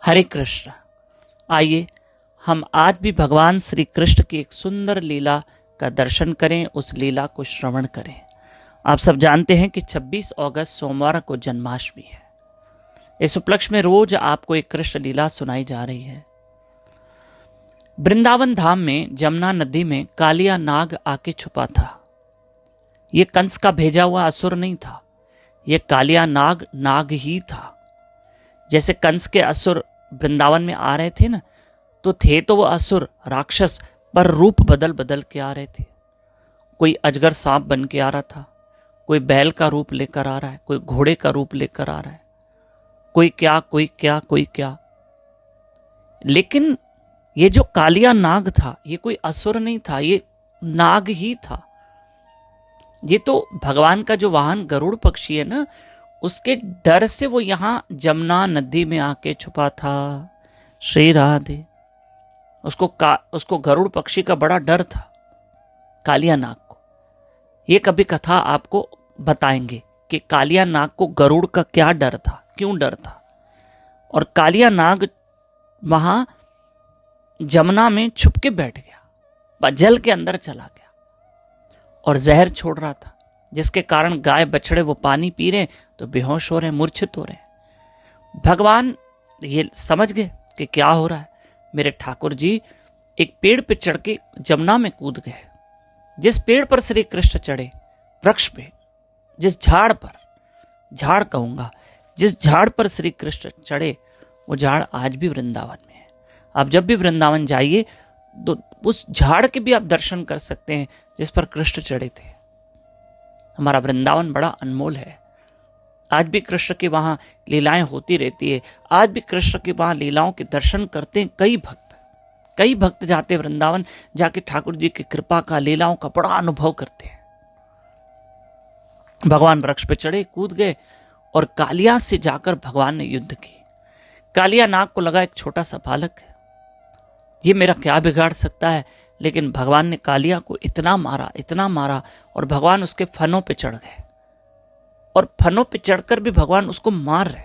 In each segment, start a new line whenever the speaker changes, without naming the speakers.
हरे कृष्ण। आइए हम आज भी भगवान श्री कृष्ण की एक सुंदर लीला का दर्शन करें, उस लीला को श्रवण करें। आप सब जानते हैं कि 26 अगस्त सोमवार को जन्माष्टमी है। इस उपलक्ष्य में रोज आपको एक कृष्ण लीला सुनाई जा रही है। वृंदावन धाम में जमुना नदी में कालिया नाग आके छुपा था। ये कंस का भेजा हुआ असुर नहीं था, ये कालिया नाग नाग ही था। जैसे कंस के असुर वृंदावन में आ रहे थे ना, तो थे तो वो असुर राक्षस, पर रूप बदल बदल के आ रहे थे। कोई अजगर सांप बन के आ रहा था, कोई बैल का रूप लेकर आ रहा है, कोई घोड़े का रूप लेकर आ रहा है, कोई क्या कोई क्या कोई क्या। लेकिन ये जो कालिया नाग था, ये कोई असुर नहीं था, ये नाग ही था। ये तो भगवान का जो वाहन गरुड़ पक्षी है ना, उसके डर से वो यहां जमुना नदी में आके छुपा था। श्री राधे। उसको गरुड़ पक्षी का बड़ा डर था, कालिया नाग को। ये कभी कथा आपको बताएंगे कि कालिया नाग को गरुड़ का क्या डर था, क्यों डर था। और कालिया नाग वहां जमुना में छुप के बैठ गया, जल के अंदर चला गया और जहर छोड़ रहा था, जिसके कारण गाय बछड़े वो पानी पी रहे तो बेहोश हो रहे, मूर्छित हो रहे। भगवान ये समझ गए कि क्या हो रहा है। मेरे ठाकुर जी एक पेड़ पे चढ़ के जमुना में कूद गए। जिस पेड़ पर श्री कृष्ण चढ़े, वृक्ष पे, जिस झाड़ पर, झाड़ कहूंगा, जिस झाड़ पर श्री कृष्ण चढ़े, वो झाड़ आज भी वृंदावन में है। आप जब भी वृंदावन जाइए तो उस झाड़ के भी आप दर्शन कर सकते हैं जिस पर कृष्ण चढ़े थे। हमारा वृंदावन बड़ा अनमोल है। आज भी कृष्ण की वहां लीलाएं होती रहती है। आज भी कृष्ण की वहां लीलाओं के दर्शन करते हैं कई भक्त जाते वृंदावन, जाके ठाकुर जी की कृपा का, लीलाओं का बड़ा अनुभव करते हैं। भगवान वृक्ष पे चढ़े, कूद गए और कालिया से जाकर भगवान ने युद्ध की। कालिया नाग को लगा एक छोटा सा बालक है, ये मेरा क्या बिगाड़ सकता है। लेकिन भगवान ने कालिया को इतना मारा और भगवान उसके फनों पे चढ़ गए। और फनों पे चढ़कर भी भगवान उसको मार रहे।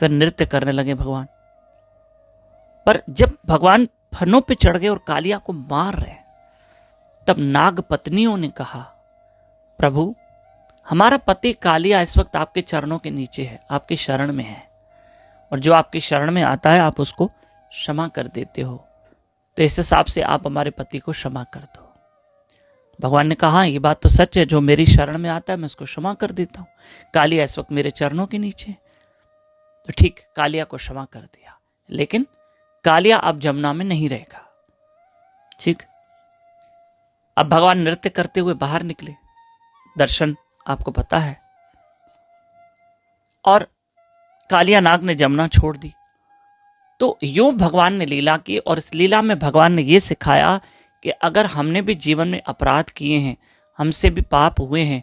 फिर नृत्य करने लगे भगवान। पर जब भगवान फनों पे चढ़ गए और कालिया को मार रहे, तब नाग पत्नियों ने कहा, प्रभु हमारा पति कालिया इस वक्त आपके चरणों के नीचे है, आपकी शरण में है, और जो आपकी शरण में आता है आप उसको क्षमा कर देते हो, तो इस हिसाब से आप हमारे पति को क्षमा कर दो। भगवान ने कहा, ये बात तो सच है, जो मेरी शरण में आता है मैं उसको क्षमा कर देता हूं। कालिया इस वक्त मेरे चरणों के नीचे, तो ठीक, कालिया को क्षमा कर दिया। लेकिन कालिया अब जमुना में नहीं रहेगा। ठीक, अब भगवान नृत्य करते हुए बाहर निकले, दर्शन आपको पता है, और कालिया नाग ने जमुना छोड़ दी। तो यूं भगवान ने लीला की, और इस लीला में भगवान ने यह सिखाया कि अगर हमने भी जीवन में अपराध किए हैं, हमसे भी पाप हुए हैं,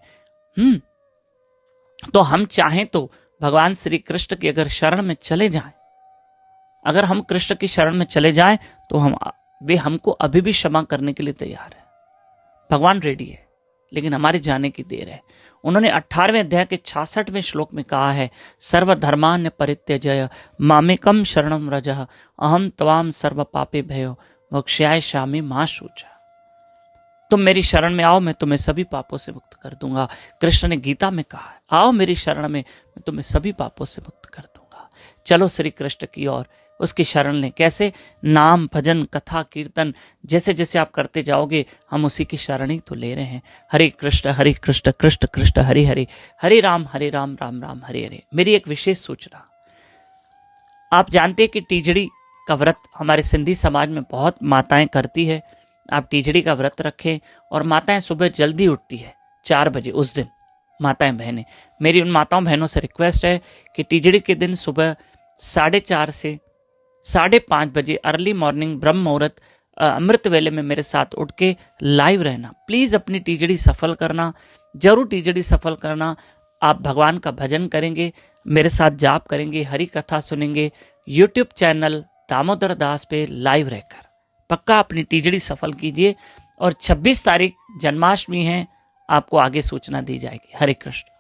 तो हम चाहें तो भगवान श्री कृष्ण की अगर शरण में चले जाएं, अगर हम कृष्ण की शरण में चले जाएं, तो वे हमको अभी भी क्षमा करने के लिए तैयार है। भगवान रेडी है, लेकिन हमारे जाने की देर है। उन्होंने 18वें अध्याय के 66वें श्लोक में कहा है, सर्वधर्मान्य परित्यज्य मामेकम शरणम व्रजः अहम त्वाम सर्व पापे भयो मोक्षाय शामि मा शुचा। तुम मेरी शरण में आओ, मैं तुम्हें सभी पापों से मुक्त कर दूंगा। कृष्ण ने गीता में कहा है, आओ मेरी शरण में, मैं तुम्हें सभी पापों से मुक्त कर दूंगा। चलो श्री कृष्ण की ओर, उसकी शरण लें। कैसे? नाम, भजन, कथा, कीर्तन, जैसे जैसे आप करते जाओगे हम उसी की शरण ही तो ले रहे हैं। हरे कृष्ण कृष्ण कृष्ण हरे हरे, हरे राम राम राम हरे हरे। मेरी एक विशेष सूचना, आप जानते हैं कि तीजड़ी का व्रत हमारे सिंधी समाज में बहुत माताएं करती है। आप तीजड़ी का व्रत रखें, और माताएं सुबह जल्दी उठती है 4 बजे उस दिन, माताएं बहनें। मेरी उन माताओं बहनों से रिक्वेस्ट है कि तीजड़ी के दिन सुबह 4:30 से 5:30 बजे अर्ली मॉर्निंग ब्रह्म मुहूर्त अमृत वेले में मेरे साथ उठ के लाइव रहना। प्लीज अपनी तीजड़ी सफल करना, जरूर तीजड़ी सफल करना। आप भगवान का भजन करेंगे, मेरे साथ जाप करेंगे, हरि कथा सुनेंगे, यूट्यूब चैनल दामोदर दास पे लाइव रहकर पक्का अपनी तीजड़ी सफल कीजिए। और 26 तारीख जन्माष्टमी है, आपको आगे सूचना दी जाएगी। हरे कृष्ण।